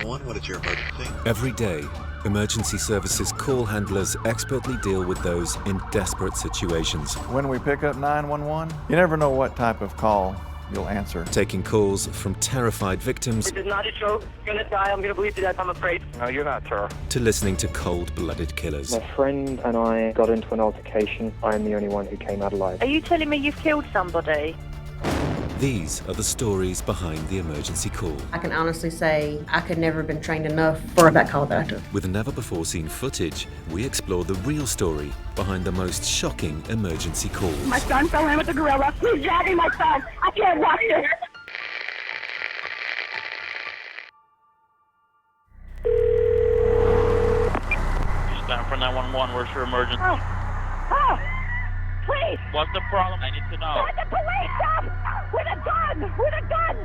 911, what is your emergency? Every day, emergency services call handlers expertly deal with those in desperate situations. When we pick up 911, you never know what type of call you'll answer. Taking calls from terrified victims. It is not a joke. I'm gonna die. I'm gonna bleed to death. I'm afraid. No, you're not, sir. To listening to cold-blooded killers. My friend and I got into an altercation. I'm the only one who came out alive. Are you telling me you've killed somebody? These are the stories behind the emergency call. I can honestly say I could never have been trained enough for that call that I took. With never-before-seen footage, we explore the real story behind the most shocking emergency calls. My son fell in with the gorilla. He's dragging my son. I can't watch this. Stand for 911. Where's your emergency? Oh, please. What's the problem? I need to know. Let the police up with a gun. With a gun.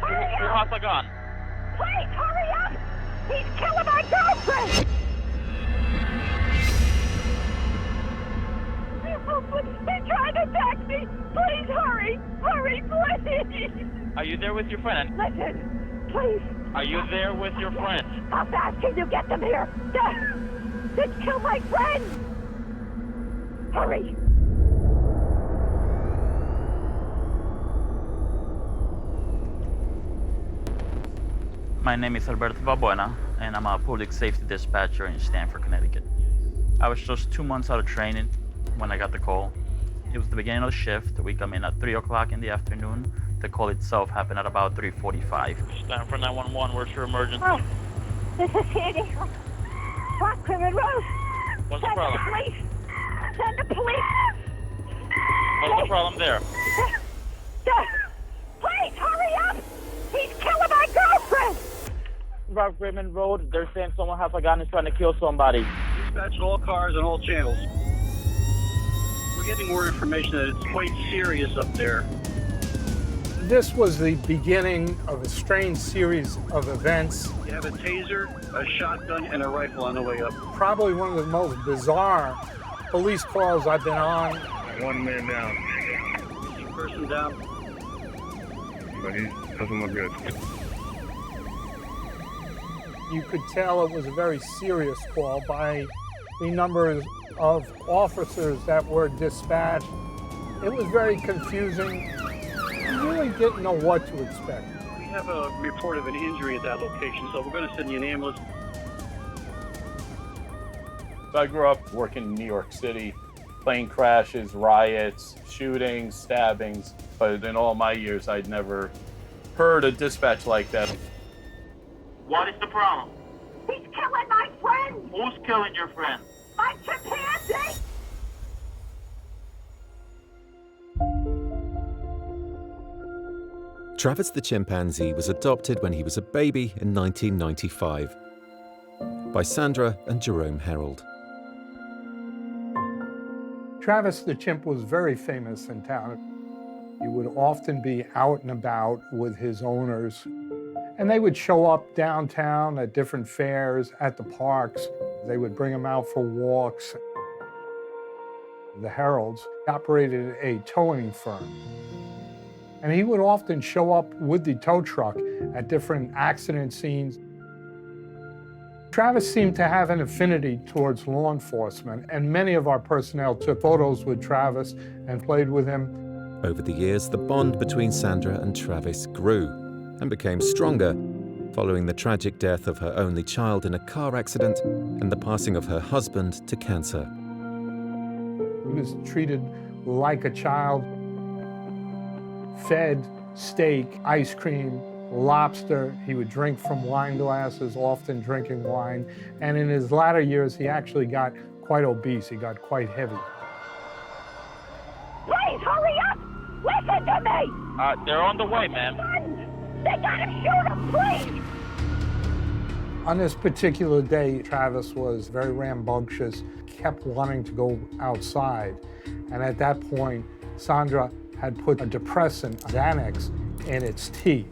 Hurry Who up. has a gun? Please, hurry up. He's killing my girlfriend. He's trying to attack me. Please hurry. Hurry, please. Are you there with your friend? Listen, please. Are you there with your friend? How fast can you get them here? Just kill my friend. Hurry. My name is Alberto Valbuena, and I'm a public safety dispatcher in Stamford, Connecticut. I was just 2 months out of training when I got the call. It was the beginning of the shift. We come in at 3 o'clock in the afternoon. The call itself happened at about 3:45. Stamford 911, where's your emergency? Oh, this is Sandy. Rockrimmon Road. What's the Send problem? the police. Send the police. What's the problem there? Please, hurry up. He's killing my girlfriend. Rockrimmon Road, they're saying someone has a gun and trying to kill somebody. Dispatch all cars and all channels. We're getting more information that it's quite serious up there. This was the beginning of a strange series of events. You have a taser, a shotgun, and a rifle on the way up. Probably one of the most bizarre police calls I've been on. One man down. Person down. But he doesn't look good. You could tell it was a very serious call by the number of officers that were dispatched. It was very confusing. You really didn't know what to expect. We have a report of an injury at that location, so we're going to send you an ambulance. I grew up working in New York City, plane crashes, riots, shootings, stabbings, but in all my years, I'd never heard a dispatch like that. What is the problem? He's killing my friend. Who's killing your friend? My chimpanzee. Travis the chimpanzee was adopted when he was a baby in 1995 by Sandra and Jerome Herold. Travis the chimp was very famous in town. He would often be out and about with his owners, and they would show up downtown at different fairs, at the parks. They would bring him out for walks. The Herolds operated a towing firm, and he would often show up with the tow truck at different accident scenes. Travis seemed to have an affinity towards law enforcement, and many of our personnel took photos with Travis and played with him. Over the years, the bond between Sandra and Travis grew and became stronger following the tragic death of her only child in a car accident and the passing of her husband to cancer. He was treated like a child, fed steak, ice cream, lobster. He would drink from wine glasses, often drinking wine. And in his latter years, he actually got quite obese. He got quite heavy. Please, hurry up. Listen to me. They're on the way, ma'am. They gotta shoot him, please. On this particular day, Travis was very rambunctious, kept wanting to go outside. And at that point, Sandra had put a depressant, Xanax, in its tea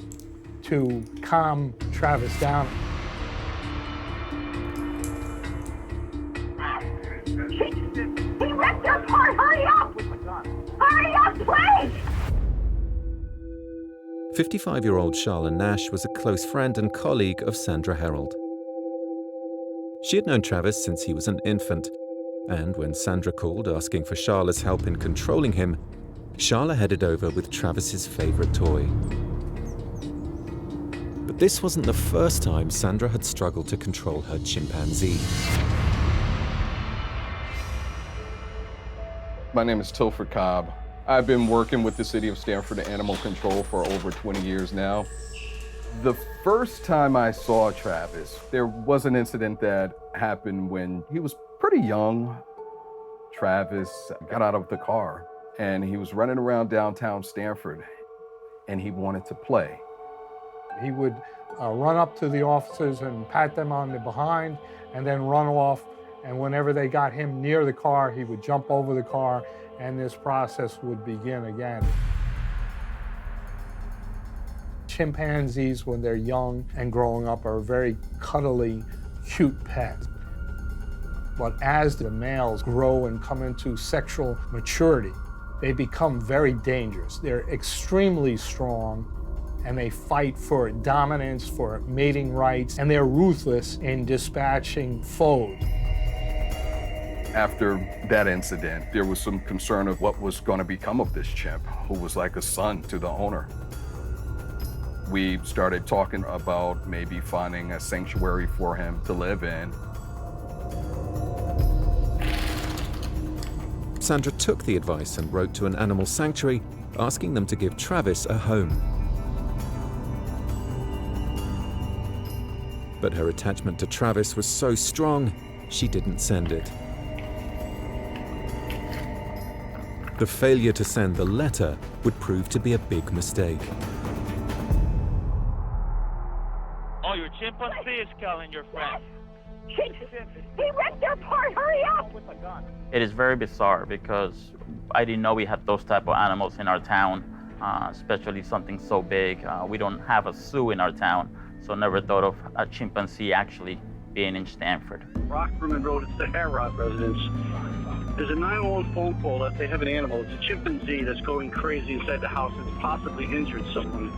to calm Travis down. He ripped your apart. Hurry up. Hurry up, please. 55-year-old Charla Nash was a close friend and colleague of Sandra Herold. She had known Travis since he was an infant, and when Sandra called asking for Charla's help in controlling him, Charla headed over with Travis's favorite toy. But this wasn't the first time Sandra had struggled to control her chimpanzee. My name is Tilford Cobb. I've been working with the City of Stamford Animal Control for over 20 years now. The first time I saw Travis, there was an incident that happened when he was pretty young. Travis got out of the car and he was running around downtown Stamford and he wanted to play. He would run up to the officers and pat them on the behind and then run off. And whenever they got him near the car, he would jump over the car and this process would begin again. Chimpanzees, when they're young and growing up, are a very cuddly, cute pet. But as the males grow and come into sexual maturity, they become very dangerous. They're extremely strong and they fight for dominance, for mating rights, and they're ruthless in dispatching foes. After that incident, there was some concern of what was going to become of this chimp, who was like a son to the owner. We started talking about maybe finding a sanctuary for him to live in. Sandra took the advice and wrote to an animal sanctuary, asking them to give Travis a home. But her attachment to Travis was so strong, she didn't send it. The failure to send the letter would prove to be a big mistake. Oh, your chimpanzee is calling your friend. He ripped her apart. Hurry up! It is very bizarre because I didn't know we had those type of animals in our town, especially something so big. We don't have a zoo in our town, so never thought of a chimpanzee actually being in Stamford. Rockberman Road, it's the Harrod residence. There's a 911 phone call that they have an animal. It's a chimpanzee that's going crazy inside the house and possibly injured someone.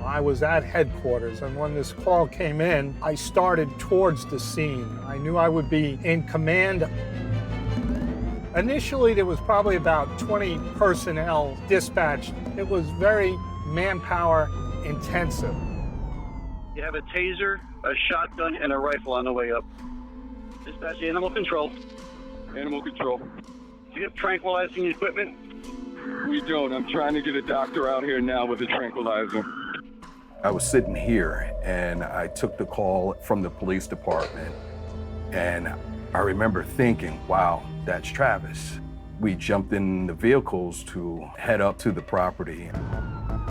I was at headquarters, and when this call came in, I started towards the scene. I knew I would be in command. Initially, there was probably about 20 personnel dispatched. It was very manpower intensive. You have a taser, a shotgun, and a rifle on the way up. Dispatch animal control. Animal control. Do you have tranquilizing equipment? We don't. I'm trying to get a doctor out here now with a tranquilizer. I was sitting here and I took the call from the police department and I remember thinking, wow, that's Travis. We jumped in the vehicles to head up to the property.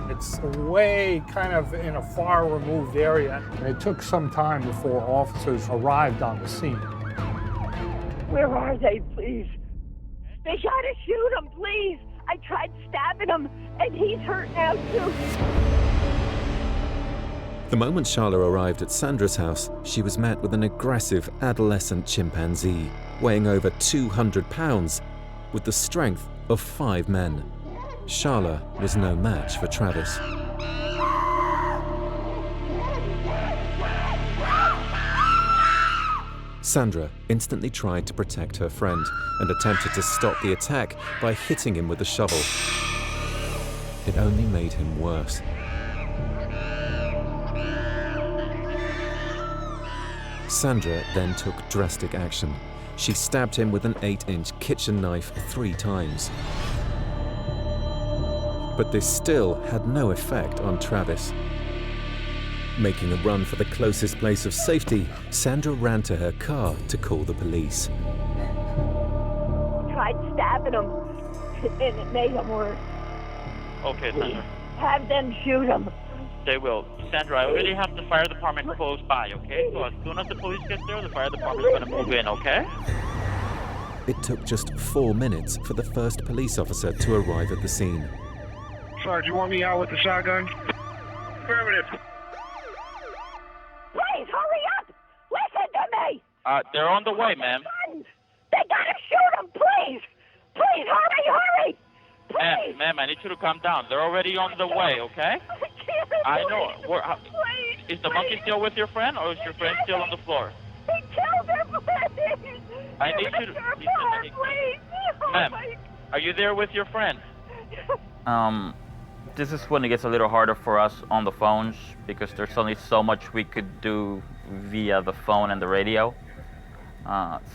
It's way kind of in a far removed area. It took some time before officers arrived on the scene. Where are they, please? They gotta shoot him, please. I tried stabbing him, and he's hurt now, too. The moment Charla arrived at Sandra's house, she was met with an aggressive adolescent chimpanzee, weighing over 200 pounds, with the strength of 5 men. Charla was no match for Travis. Sandra instantly tried to protect her friend and attempted to stop the attack by hitting him with a shovel. It only made him worse. Sandra then took drastic action. She stabbed him with an 8-inch kitchen knife 3 times. But this still had no effect on Travis. Making a run for the closest place of safety, Sandra ran to her car to call the police. Tried stabbing him, and it made him worse. Okay, Sandra. Have them shoot him. They will. Sandra, I already have the fire department close by, okay? So as soon as the police get there, the fire department's going to move in, okay? It took just 4 minutes for the first police officer to arrive at the scene. Sorry, do you want me out with the shotgun? Affirmative. Please, hurry up! Listen to me! They're on the way, ma'am. They gotta shoot him, please! Please, hurry! Please! Ma'am, I need you to calm down. They're already on the way, okay? I can't I know. Please, Is the monkey still with your friend, or is your friend still on the floor? He killed her, please. I need you to... Please. Oh, Ma'am, my... are you there with your friend? This is when it gets a little harder for us on the phones because there's only so much we could do via the phone and the radio.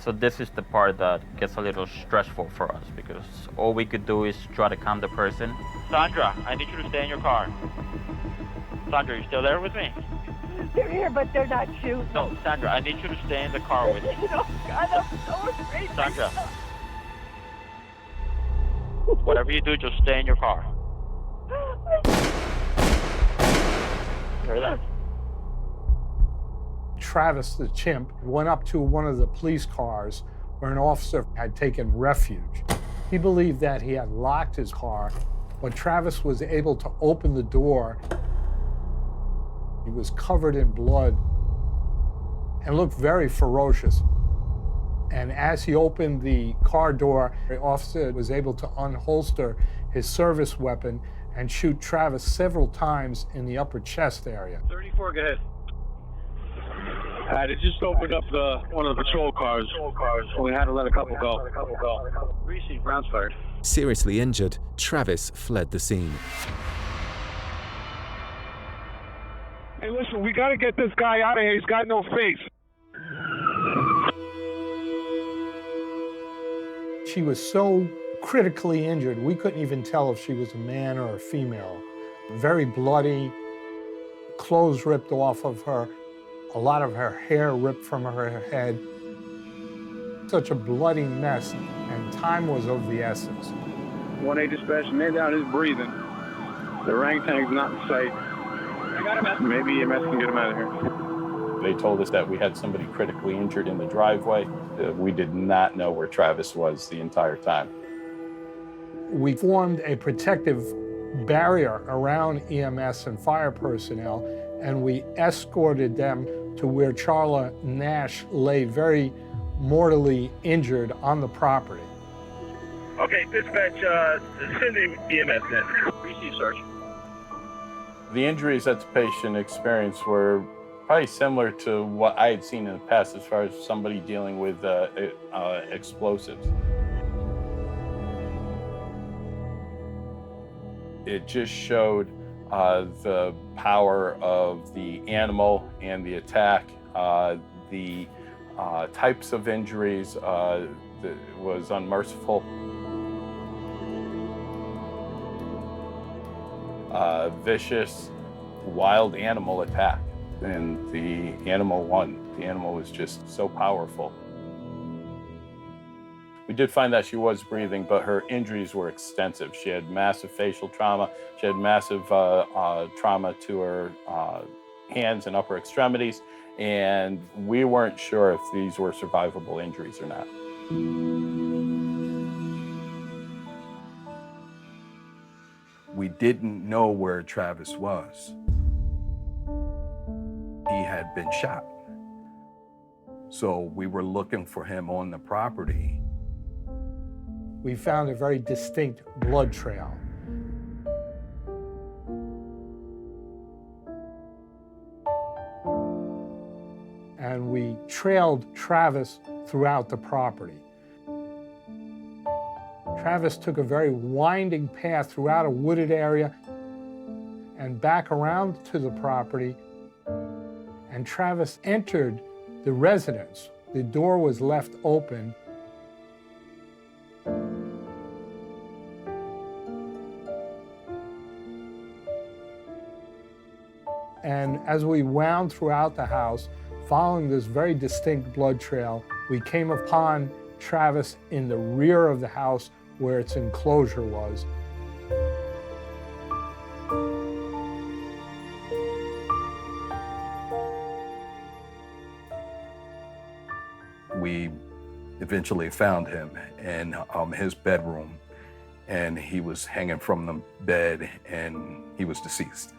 So this is the part that gets a little stressful for us because all we could do is try to calm the person. Sandra, I need you to stay in your car. Sandra, you still there with me? They're here, but they're not shooting. No, Sandra, I need you to stay in the car with me. Oh, God, I'm so afraid. Sandra. Whatever you do, just stay in your car. Hear that? Travis the chimp went up to one of the police cars where an officer had taken refuge. He believed that he had locked his car, but Travis was able to open the door. He was covered in blood and looked very ferocious. And as he opened the car door, the officer was able to unholster his service weapon and shoot Travis several times in the upper chest area. 34, go ahead. They just opened up one of the patrol cars. We had to let a couple go. Received, rounds fired. Seriously injured, Travis fled the scene. Hey, listen, we gotta get this guy out of here. He's got no face. She was so critically injured, we couldn't even tell if she was a man or a female. Very bloody, clothes ripped off of her, a lot of her hair ripped from her head. Such a bloody mess, and time was of the essence. 1A dispatch, man down is breathing. The orangutang's not in sight. I got him. Maybe EMS can get him out of here. They told us that we had somebody critically injured in the driveway. We did not know where Travis was the entire time. We formed a protective barrier around EMS and fire personnel, and we escorted them to where Charla Nash lay very mortally injured on the property. Okay, dispatch, send the EMS in. Receive, Sergeant. The injuries that the patient experienced were probably similar to what I had seen in the past as far as somebody dealing with explosives. It just showed the power of the animal and the attack, the types of injuries that was unmerciful. Vicious, wild animal attack. And the animal won. The animal was just so powerful. We did find that she was breathing, but her injuries were extensive. She had massive facial trauma. She had massive trauma to her hands and upper extremities, and we weren't sure if these were survivable injuries or not. We didn't know where Travis was. He had been shot. So we were looking for him on the property. We found a very distinct blood trail. And we trailed Travis throughout the property. Travis took a very winding path throughout a wooded area and back around to the property. And Travis entered the residence. The door was left open. And as we wound throughout the house, following this very distinct blood trail, we came upon Travis in the rear of the house where its enclosure was. We eventually found him in his bedroom, and he was hanging from the bed, and he was deceased.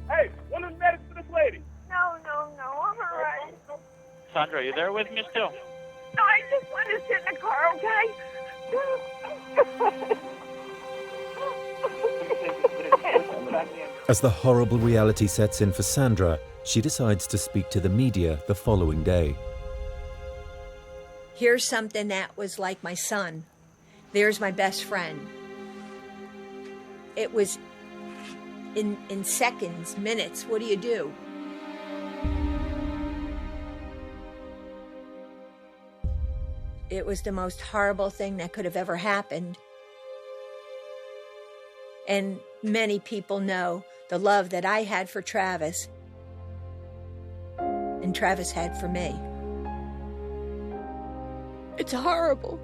Hey, one of the medics for this lady. No, no, no. Sandra, are you there with me still? No, I just want to sit in the car, okay? As the horrible reality sets in for Sandra, she decides to speak to the media the following day. Here's something that was like my son. There's my best friend. It was in seconds, minutes. What do you do? It was the most horrible thing that could have ever happened. And many people know the love that I had for Travis and Travis had for me. It's horrible.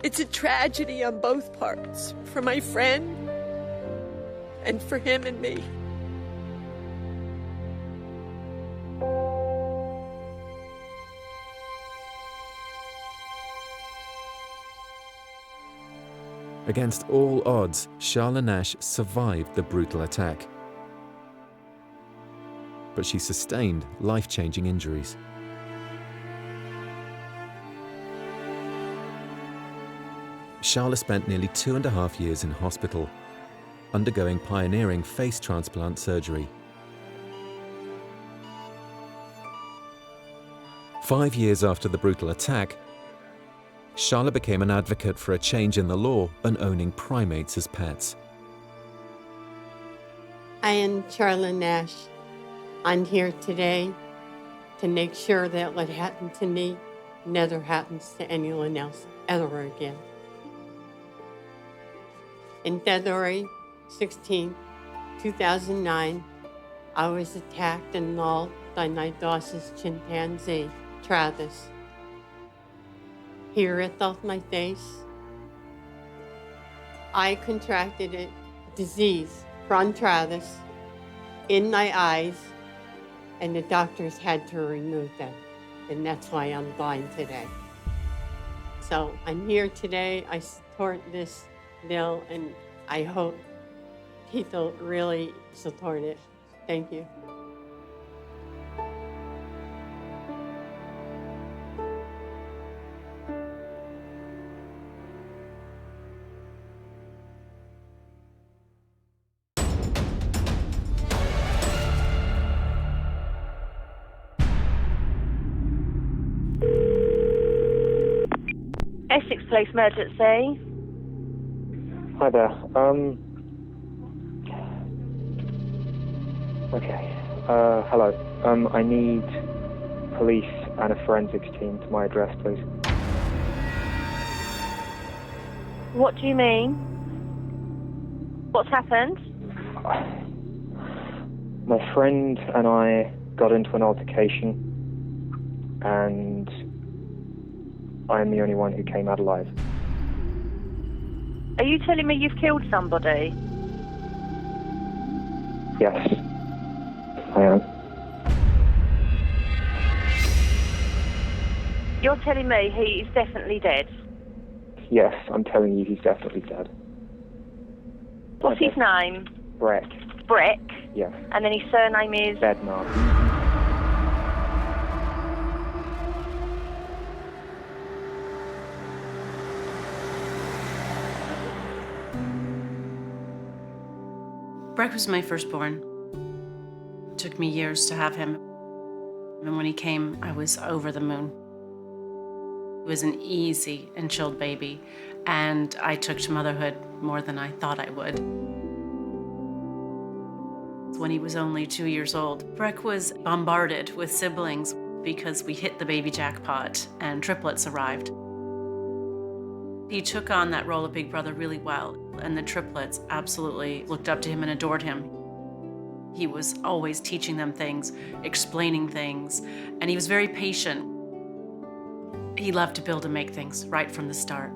It's a tragedy on both parts, for my friend and for him and me. Against all odds, Charla Nash survived the brutal attack. But she sustained life-changing injuries. Charla spent nearly 2.5 years in hospital, undergoing pioneering face transplant surgery. 5 years after the brutal attack, Charla became an advocate for a change in the law and owning primates as pets. I am Charla Nash. I'm here today to make sure that what happened to me never happens to anyone else ever again. In February 16, 2009, I was attacked and mauled by my boss's chimpanzee, Travis. He ripped off my face. I contracted a disease from Travis in my eyes, and the doctors had to remove them. And that's why I'm blind today. So I'm here today. I support this bill, and I hope people really support it. Thank you. Essex Police Emergency. Hi there. Okay. Hello. I need police and a forensics team to my address, please. What do you mean? What's happened? My friend and I got into an altercation, and I'm the only one who came out alive. Are you telling me you've killed somebody? Yes, I am. You're telling me he is definitely dead? Yes, I'm telling you he's definitely dead. What's his name? Breck. Breck? Yes. And then his surname is? Bednar. Breck was my firstborn. It took me years to have him. And when he came, I was over the moon. He was an easy and chilled baby, and I took to motherhood more than I thought I would. When he was only 2 years old, Breck was bombarded with siblings because we hit the baby jackpot and triplets arrived. He took on that role of big brother really well, and the triplets absolutely looked up to him and adored him. He was always teaching them things, explaining things, and he was very patient. He loved to build and make things right from the start.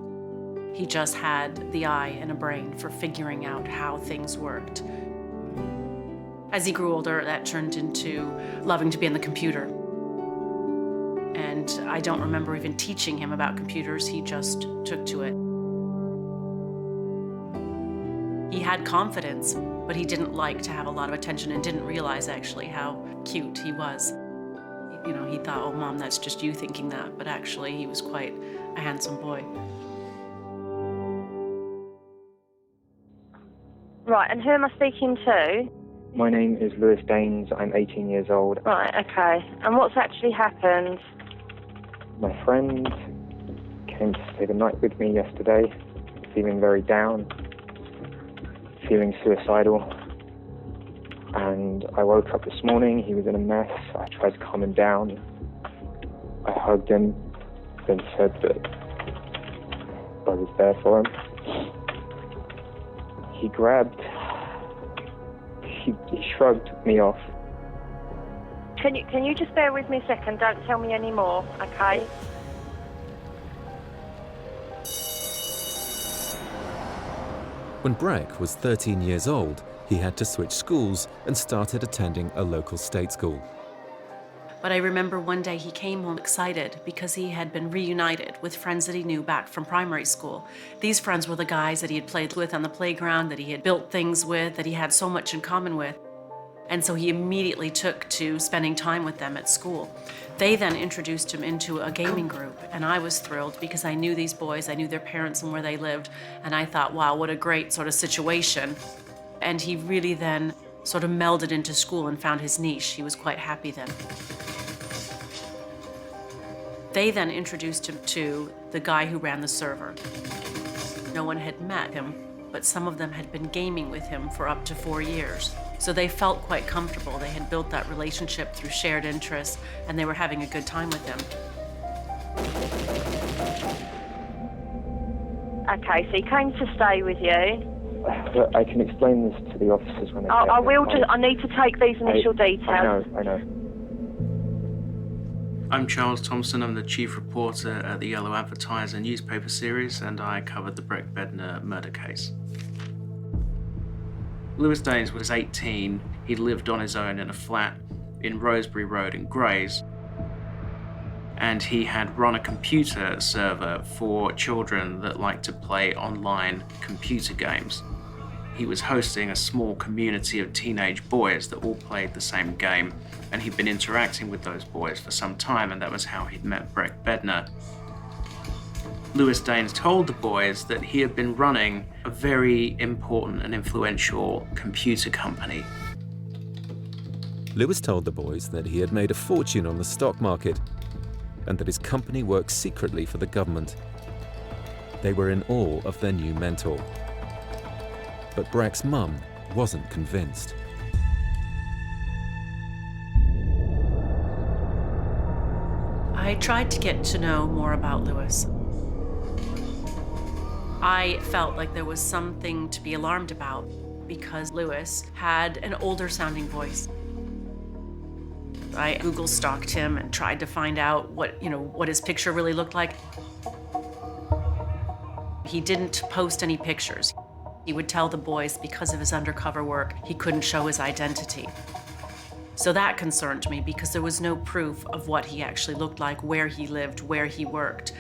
He just had the eye and a brain for figuring out how things worked. As he grew older, that turned into loving to be on the computer. And I don't remember even teaching him about computers, he just took to it. He had confidence, but he didn't like to have a lot of attention and didn't realize actually how cute he was. You know, he thought, oh, Mom, that's just you thinking that. But actually, he was quite a handsome boy. Right, and who am I speaking to? My name is Lewis Daines. I'm 18 years old. Right, okay. And what's actually happened? My friend came to stay the night with me yesterday, feeling very down, feeling suicidal. And I woke up this morning, he was in a mess. I tried to calm him down. I hugged him, then said that I was there for him. He grabbed, he shrugged me off. Can you just bear with me a second? Don't tell me any more, okay? When Breck was 13 years old, he had to switch schools and started attending a local state school. But I remember one day he came home excited because he had been reunited with friends that he knew back from primary school. These friends were the guys that he had played with on the playground, that he had built things with, that he had so much in common with. And so he immediately took to spending time with them at school. They then introduced him into a gaming group, and I was thrilled because I knew these boys, I knew their parents and where they lived, and I thought, wow, what a great sort of situation. And he really then sort of melded into school and found his niche. He was quite happy then. They then introduced him to the guy who ran the server. No one had met him, but some of them had been gaming with him for up to 4 years. So they felt quite comfortable. They had built that relationship through shared interests, and they were having a good time with him. Okay, so he came to stay with you. I can explain this to the officers when they get I will there. just, I need to take these initial details. I know. I'm Charles Thompson. I'm the chief reporter at the Yellow Advertiser newspaper series, and I covered the Breck Bednar murder case. Lewis Daines was 18. He'd lived on his own in a flat in Rosebery Road in Grays, and he had run a computer server for children that like to play online computer games. He was hosting a small community of teenage boys that all played the same game, and he'd been interacting with those boys for some time, and that was how he'd met Breck Bednar. Lewis Daines told the boys that he had been running a very important and influential computer company. Lewis told the boys that he had made a fortune on the stock market and that his company worked secretly for the government. They were in awe of their new mentor. But Breck's mum wasn't convinced. I tried to get to know more about Lewis. I felt like there was something to be alarmed about because Lewis had an older sounding voice. I Google stalked him and tried to find out what his picture really looked like. He didn't post any pictures. He would tell the boys because of his undercover work, he couldn't show his identity. So that concerned me because there was no proof of what he actually looked like, where he lived, where he worked.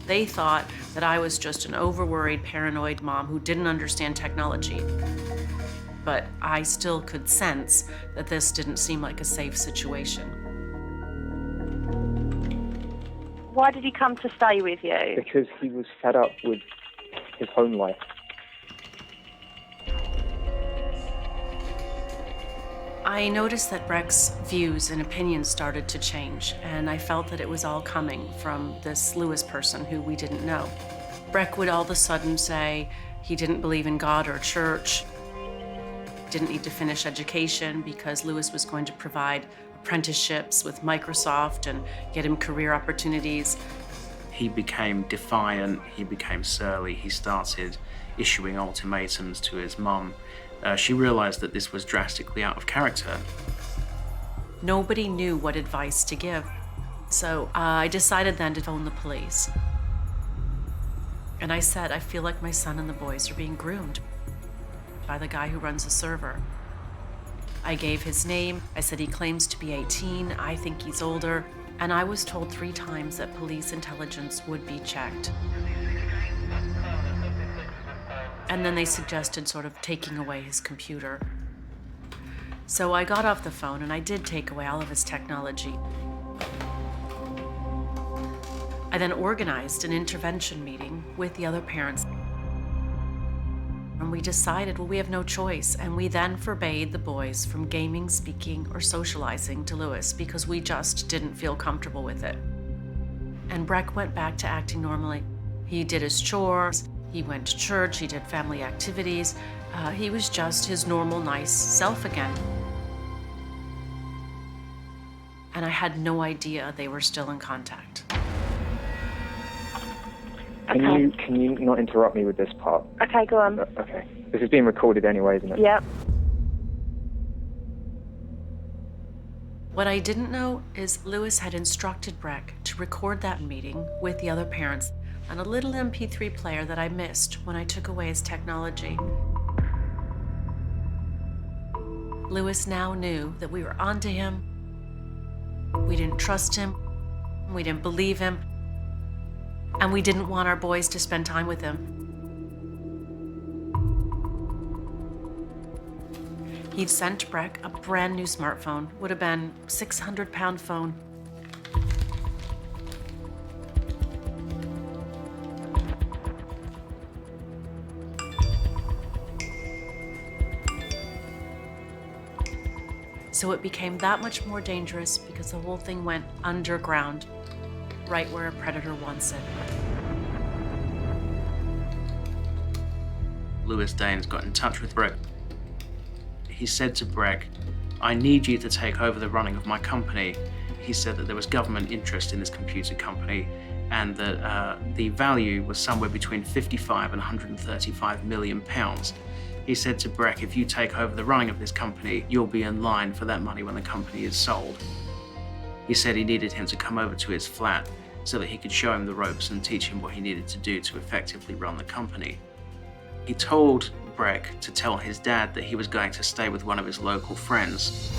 They thought that I was just an overworried, paranoid mom who didn't understand technology. But I still could sense that this didn't seem like a safe situation. Why did he come to stay with you? Because he was fed up with his home life. I noticed that Breck's views and opinions started to change, and I felt that it was all coming from this Lewis person who we didn't know. Breck would all of a sudden say he didn't believe in God or church, didn't need to finish education because Lewis was going to provide apprenticeships with Microsoft and get him career opportunities. He became defiant, he became surly, he started issuing ultimatums to his mum. She realized that this was drastically out of character. Nobody knew what advice to give. So I decided then to phone the police. And I said, I feel like my son and the boys are being groomed by the guy who runs the server. I gave his name. I said he claims to be 18. I think he's older. And I was told 3 times that police intelligence would be checked. And then they suggested sort of taking away his computer. So I got off the phone and I did take away all of his technology. I then organized an intervention meeting with the other parents. And we decided, well, we have no choice. And we then forbade the boys from gaming, speaking, or socializing to Lewis because we just didn't feel comfortable with it. And Breck went back to acting normally. He did his chores, he went to church, he did family activities. He was just his normal, nice self again. And I had no idea they were still in contact. Can you not interrupt me with this part? Okay, go on. Okay. This is being recorded anyway, isn't it? Yep. What I didn't know is Lewis had instructed Breck to record that meeting with the other parents on a little MP3 player that I missed when I took away his technology. Lewis now knew that we were onto him. We didn't trust him. We didn't believe him. And we didn't want our boys to spend time with him. He'd sent Breck a brand new smartphone, would have been a 600-pound phone. So it became that much more dangerous because the whole thing went underground, right where a predator wants it. Lewis Danes got in touch with Breck. He said to Breck, I need you to take over the running of my company. He said that there was government interest in this computer company and that the value was somewhere between 55 and 135 million pounds. He said to Breck, if you take over the running of this company, you'll be in line for that money when the company is sold. He said he needed him to come over to his flat so that he could show him the ropes and teach him what he needed to do to effectively run the company. He told Breck to tell his dad that he was going to stay with one of his local friends.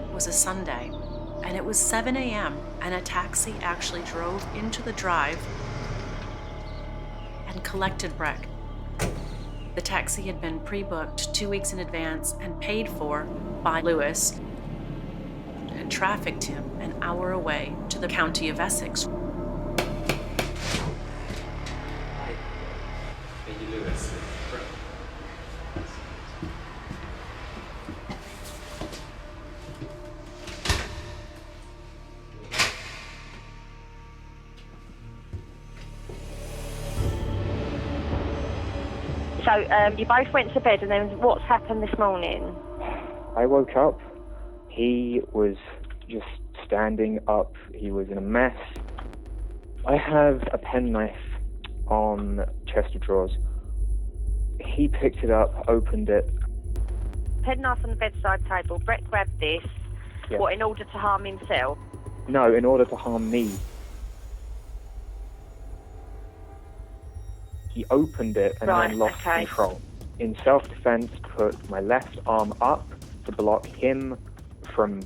It was a Sunday, and it was 7 a.m., and a taxi actually drove into the drive and collected Breck. The taxi had been pre-booked 2 weeks in advance and paid for by Lewis and trafficked him an hour away to the county of Essex. So you both went to bed, and then what's happened this morning? I woke up. He was just standing up. He was in a mess. I have a penknife on the chest of drawers. He picked it up, opened it. Penknife on the bedside table. Breck grabbed this. Yeah. What, in order to harm himself? No, in order to harm me. He opened it and then lost control. In self-defense, put my left arm up to block him from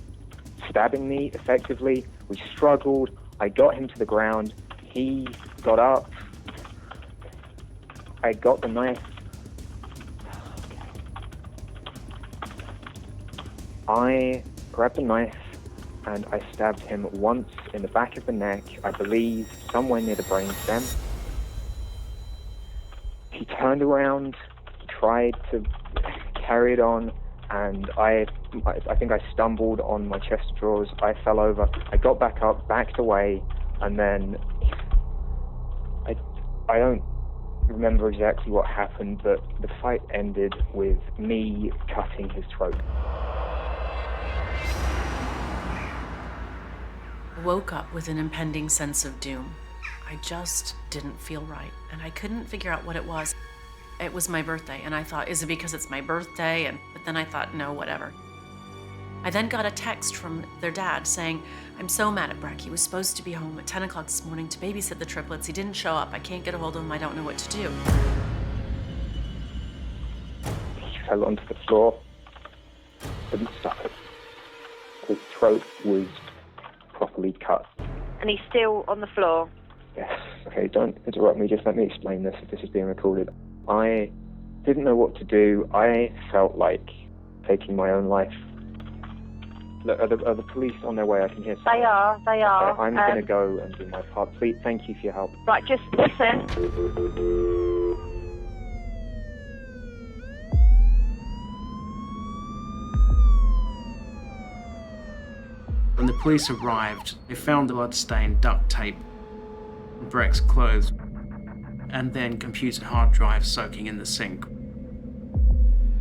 stabbing me effectively. We struggled. I got him to the ground. He got up. I got the knife. I grabbed the knife and I stabbed him once in the back of the neck, I believe somewhere near the brainstem. He turned around, tried to carry it on, and I think I stumbled on my chest of drawers. I fell over. I got back up, backed away, and then I don't remember exactly what happened, but the fight ended with me cutting his throat. I woke up with an impending sense of doom. I just didn't feel right, and I couldn't figure out what it was. It was my birthday, and I thought, is it because it's my birthday? But then I thought, no, whatever. I then got a text from their dad saying, I'm so mad at Breck. He was supposed to be home at 10 o'clock this morning to babysit the triplets. He didn't show up. I can't get a hold of him. I don't know what to do. He fell onto the floor. Couldn't stop it. His throat was properly cut. And he's still on the floor? Yes, okay, don't interrupt me, just let me explain this if this is being recorded. I didn't know what to do. I felt like taking my own life. Look, are the police on their way? I can hear some. They are. Okay, I'm going to go and do my part. Please, thank you for your help. Right, just listen. When the police arrived, they found blood-stained duct tape on Breck's clothes, and then computer hard drives soaking in the sink.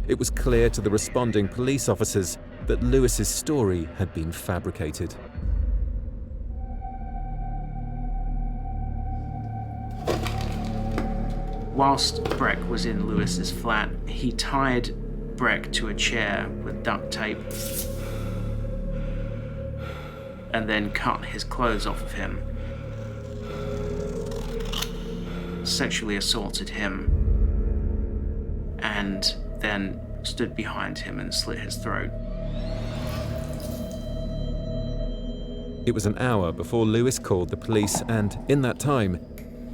It was clear to the responding police officers that Lewis's story had been fabricated. Whilst Breck was in Lewis's flat, he tied Breck to a chair with duct tape and then cut his clothes off of him, sexually assaulted him, and then stood behind him and slit his throat. It was an hour before Lewis called the police, and in that time,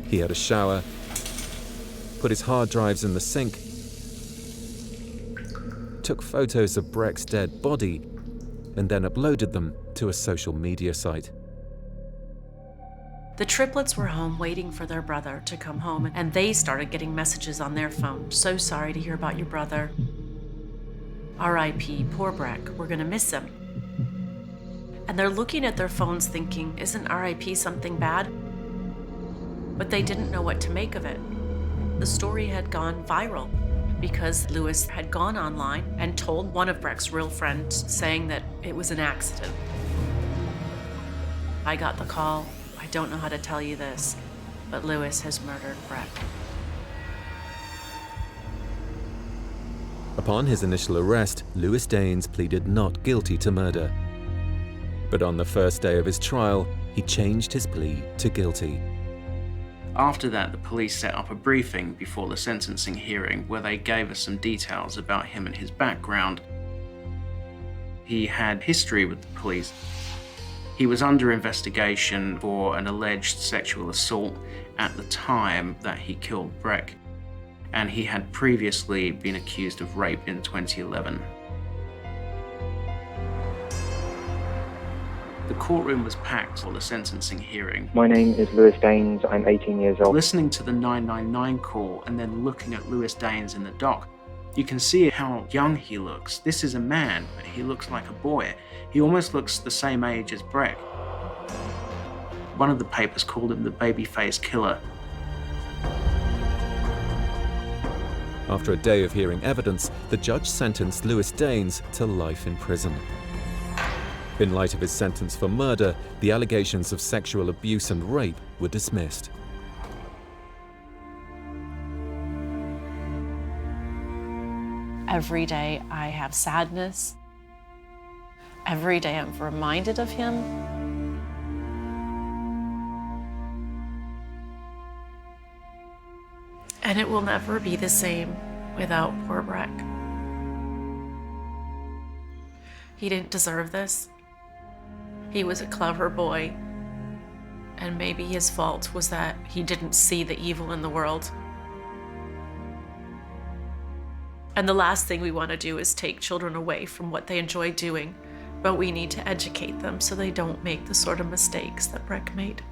he had a shower, put his hard drives in the sink, took photos of Breck's dead body, and then uploaded them to a social media site. The triplets were home waiting for their brother to come home, and they started getting messages on their phone. So sorry to hear about your brother. R.I.P. Poor Breck, we're gonna miss him. And they're looking at their phones thinking, isn't R.I.P. something bad? But they didn't know what to make of it. The story had gone viral because Lewis had gone online and told one of Breck's real friends, saying that it was an accident. I got the call. I don't know how to tell you this, but Lewis has murdered Breck. Upon his initial arrest, Lewis Daines pleaded not guilty to murder. But on the first day of his trial, he changed his plea to guilty. After that, the police set up a briefing before the sentencing hearing where they gave us some details about him and his background. He had history with the police. He was under investigation for an alleged sexual assault at the time that he killed Breck, and he had previously been accused of rape in 2011. The courtroom was packed for the sentencing hearing. My name is Lewis Daines. I'm 18 years old. Listening to the 999 call and then looking at Lewis Daines in the dock, you can see how young he looks. This is a man, but he looks like a boy. He almost looks the same age as Breck. One of the papers called him the baby-faced killer. After a day of hearing evidence, the judge sentenced Lewis Daines to life in prison. In light of his sentence for murder, the allegations of sexual abuse and rape were dismissed. Every day I have sadness. Every day I'm reminded of him. And it will never be the same without poor Breck. He didn't deserve this. He was a clever boy, and maybe his fault was that he didn't see the evil in the world. And the last thing we want to do is take children away from what they enjoy doing, but we need to educate them so they don't make the sort of mistakes that Breck made.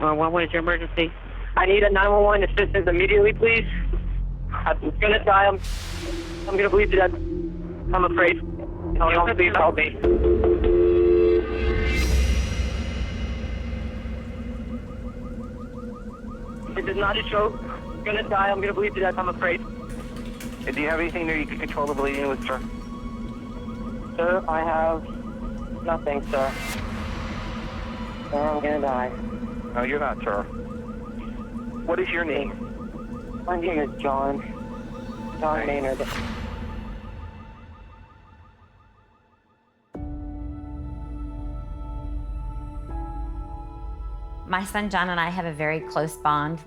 What is your emergency? I need a 911 assistance immediately, please. I'm gonna die. I'm gonna bleed to death. I'm afraid. Please help me. This is not a joke. I'm gonna die. I'm gonna bleed to death. I'm afraid. Do you have anything that you can control the bleeding with, sir? Sir, I have nothing, sir. Sir, I'm gonna die. No, you're not, sir. What is your name? My name is John. John Maynard. My son John and I have a very close bond.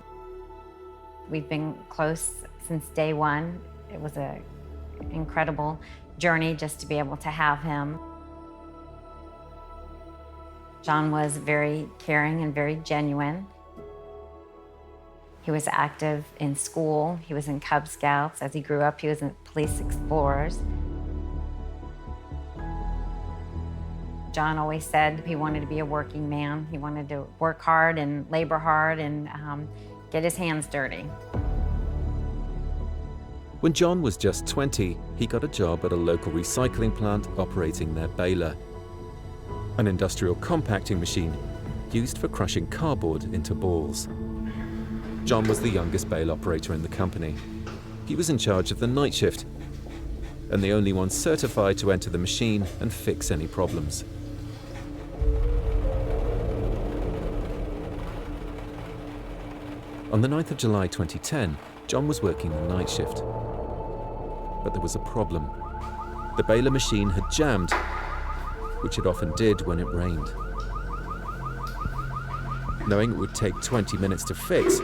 We've been close since day one. It was an incredible journey just to be able to have him. John was very caring and very genuine. He was active in school. He was in Cub Scouts. As he grew up, he was in Police Explorers. John always said he wanted to be a working man. He wanted to work hard and labor hard and get his hands dirty. When John was just 20, he got a job at a local recycling plant operating their baler, an industrial compacting machine used for crushing cardboard into balls. John was the youngest bale operator in the company. He was in charge of the night shift and the only one certified to enter the machine and fix any problems. On the 9th of July 2010, John was working the night shift. But there was a problem. The baler machine had jammed, which it often did when it rained. Knowing it would take 20 minutes to fix,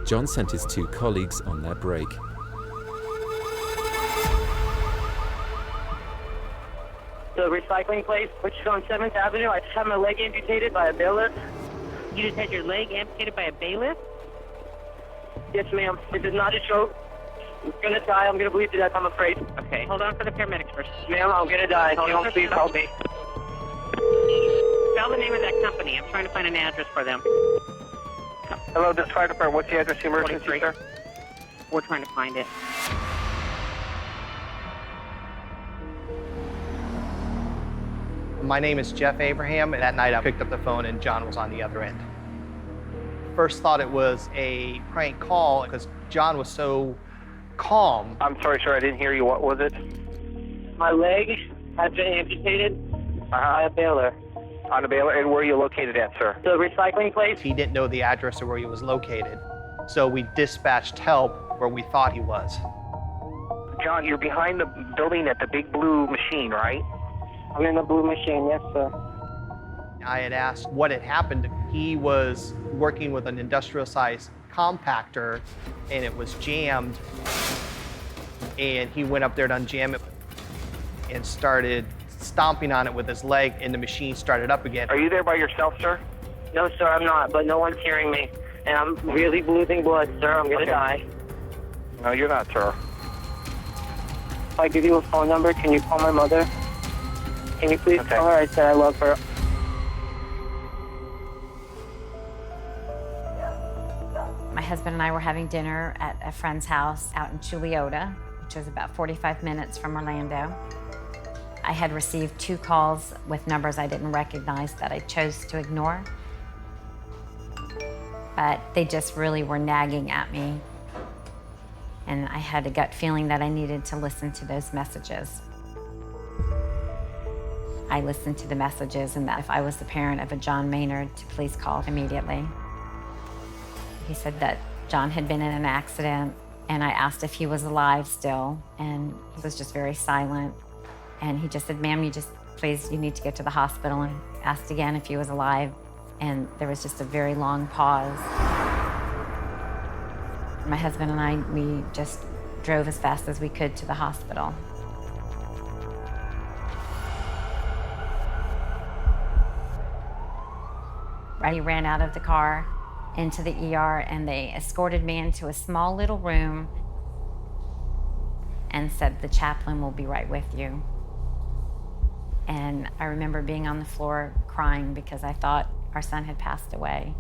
John sent his 2 colleagues on their break. The recycling place, which is on 7th Avenue, I just had my leg amputated by a bailiff. You just had your leg amputated by a bailiff? Yes, ma'am. This is not a joke. I'm gonna die. I'm gonna bleed to death, I'm afraid. Okay, hold on for the paramedics first. Ma'am, I'm gonna die. Can you please help me? Spell the name of that company. I'm trying to find an address for them. Hello, this fire department. What's the address of the emergency, 43. sir? We're trying to find it. My name is Jeff Abraham, and that night I picked up the phone and John was on the other end. First thought it was a prank call because John was so calm. I'm sorry, sir, I didn't hear you. What was it? My leg has been amputated by a bailiff. On a bailiff, and where are you located at, sir? The recycling place. He didn't know the address of where he was located, so we dispatched help where we thought he was. John, you're behind the building at the big blue machine, right? I'm in the blue machine, yes, sir. I had asked what had happened. He was working with an industrial-sized compactor, and it was jammed, and he went up there to unjam it and started stomping on it with his leg, and the machine started up again. Are you there by yourself, sir? No, sir, I'm not, but no one's hearing me. And I'm really losing blood, sir. I'm gonna die. No, you're not, sir. If I give you a phone number, can you call my mother? Can you please tell her I said I love her? My husband and I were having dinner at a friend's house out in Chuliota, which was about 45 minutes from Orlando. I had received 2 calls with numbers I didn't recognize that I chose to ignore. But they just really were nagging at me. And I had a gut feeling that I needed to listen to those messages. I listened to the messages, and that if I was the parent of a John Maynard, to please call immediately. He said that John had been in an accident, and I asked if he was alive still, and he was just very silent. And he just said, ma'am, you need to get to the hospital, and asked again if he was alive. And there was just a very long pause. My husband and I, we just drove as fast as we could to the hospital. I ran out of the car into the ER, and they escorted me into a small little room and said, the chaplain will be right with you. And I remember being on the floor crying because I thought our son had passed away.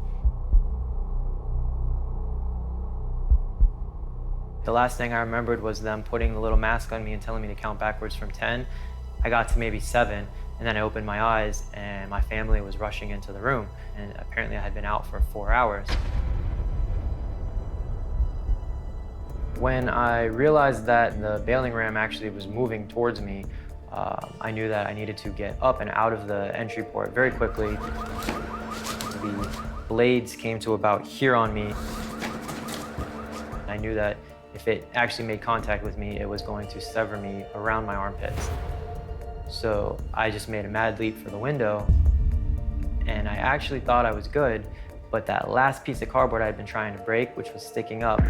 The last thing I remembered was them putting the little mask on me and telling me to count backwards from 10. I got to maybe 7, and then I opened my eyes, and my family was rushing into the room. And apparently I had been out for 4 hours. When I realized that the bailing ram actually was moving towards me, I knew that I needed to get up and out of the entry port very quickly. The blades came to about here on me. I knew that if it actually made contact with me, it was going to sever me around my armpits. So I just made a mad leap for the window, and I actually thought I was good, but that last piece of cardboard I had been trying to break, which was sticking up,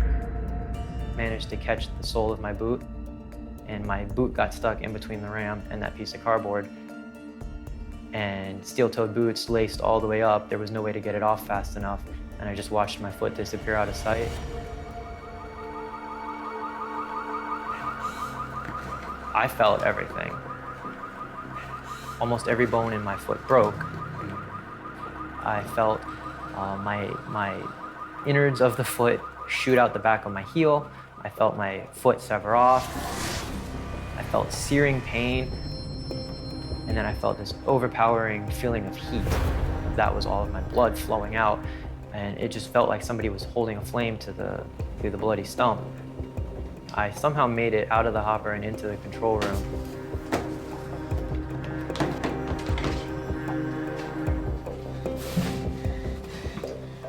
managed to catch the sole of my boot. and my boot got stuck in between the ram and that piece of cardboard. And steel-toed boots laced all the way up. There was no way to get it off fast enough, and I just watched my foot disappear out of sight. I felt everything. Almost every bone in my foot broke. I felt my innards of the foot shoot out the back of my heel. I felt my foot sever off. I felt searing pain. And then I felt this overpowering feeling of heat. That was all of my blood flowing out. And it just felt like somebody was holding a flame to the bloody stump. I somehow made it out of the hopper and into the control room.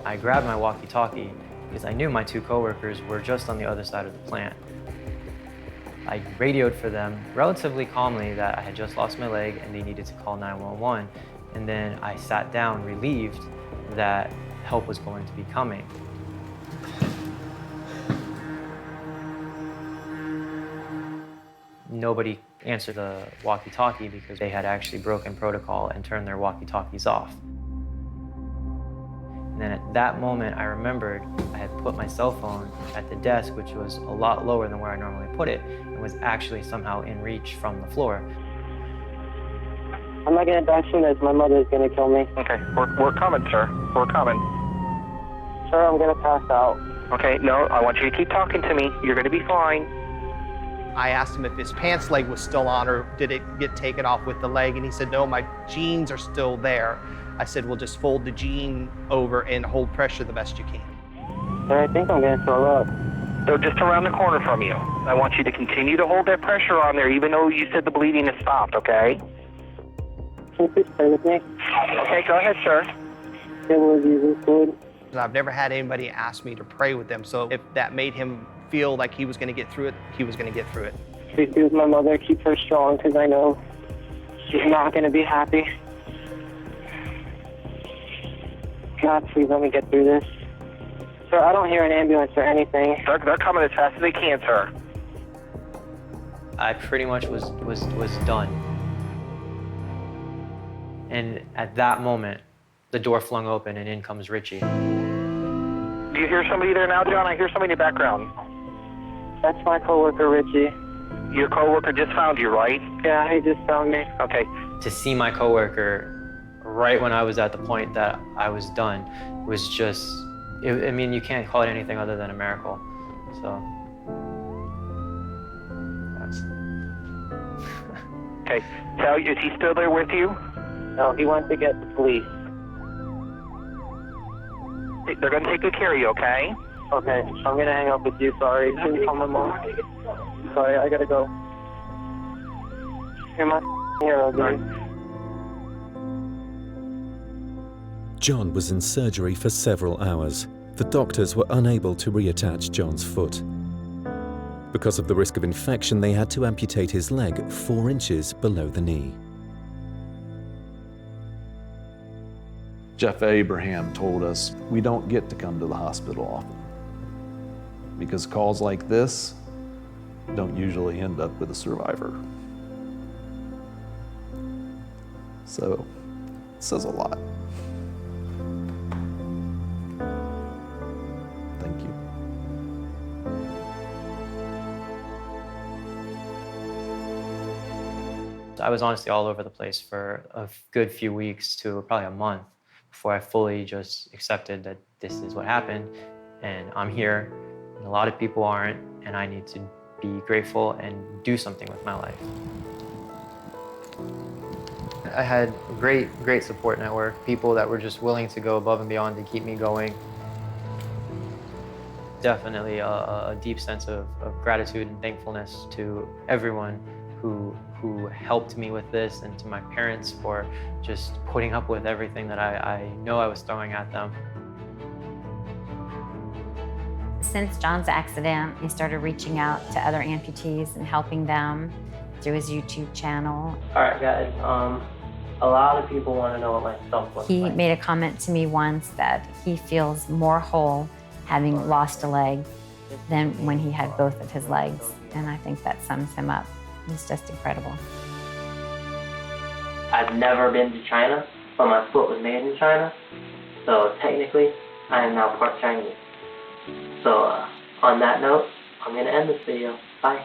I grabbed my walkie-talkie because I knew my two coworkers were just on the other side of the plant. I radioed for them relatively calmly that I had just lost my leg and they needed to call 911. And then I sat down relieved that help was going to be coming. Nobody answered the walkie-talkie because they had actually broken protocol and turned their walkie-talkies off. And then at that moment, I remembered I had put my cell phone at the desk, which was a lot lower than where I normally put it, and was actually somehow in reach from the floor. I'm not gonna die soon as my mother is gonna kill me. Okay, we're coming, sir. We're coming. Sir, I'm gonna pass out. Okay, no, I want you to keep talking to me. You're gonna be fine. I asked him if his pants leg was still on or did it get taken off with the leg, and he said, no, my jeans are still there. I said, well, just fold the jean over and hold pressure the best you can. Sir, I think I'm gonna throw up. They're just around the corner from you. I want you to continue to hold that pressure on there, even though you said the bleeding has stopped, okay? Can you please pray with me? Okay, go ahead, sir. Dear Lord Jesus, Lord. I've never had anybody ask me to pray with them, so if that made him feel like he was going to get through it, he was going to get through it. Please be with my mother, keep her strong, because I know she's not going to be happy. God, please let me get through this. Sir, I don't hear an ambulance or anything. They're coming as fast as they can, sir. I pretty much was done. And at that moment, the door flung open and in comes Richie. Do you hear somebody there now, John? I hear somebody in the background. That's my coworker, Richie. Your coworker just found you, right? Yeah, he just found me. Okay. To see my coworker right when I was at the point that I was done was just, I mean, you can't call it anything other than a miracle. So, that's... Okay. So, is he still there with you? No, he went to get the police. They're going to take good care of you, okay? Okay, I'm going to hang up with you. Sorry. Can you call my mom? Sorry, I got to go. You're my hero, dude. John was in surgery for several hours. The doctors were unable to reattach John's foot. Because of the risk of infection, they had to amputate his leg 4 inches below the knee. Jeff Abraham told us we don't get to come to the hospital often because calls like this don't usually end up with a survivor. So, it says a lot. Thank you. I was honestly all over the place for a good few weeks to probably a month before I fully just accepted that this is what happened and I'm here and a lot of people aren't and I need to be grateful and do something with my life. I had a great support network, people that were just willing to go above and beyond to keep me going. Definitely a deep sense of gratitude and thankfulness to everyone who helped me with this and to my parents for just putting up with everything that I know I was throwing at them. Since John's accident, he started reaching out to other amputees and helping them through his YouTube channel. All right, guys, a lot of people want to know what my stump looks like. He made a comment to me once that he feels more whole having lost a leg than when he had both of his legs. And I think that sums him up. He's just incredible. I've never been to China, but my foot was made in China. So technically, I am now part Chinese. So on that note, I'm going to end this video. Bye.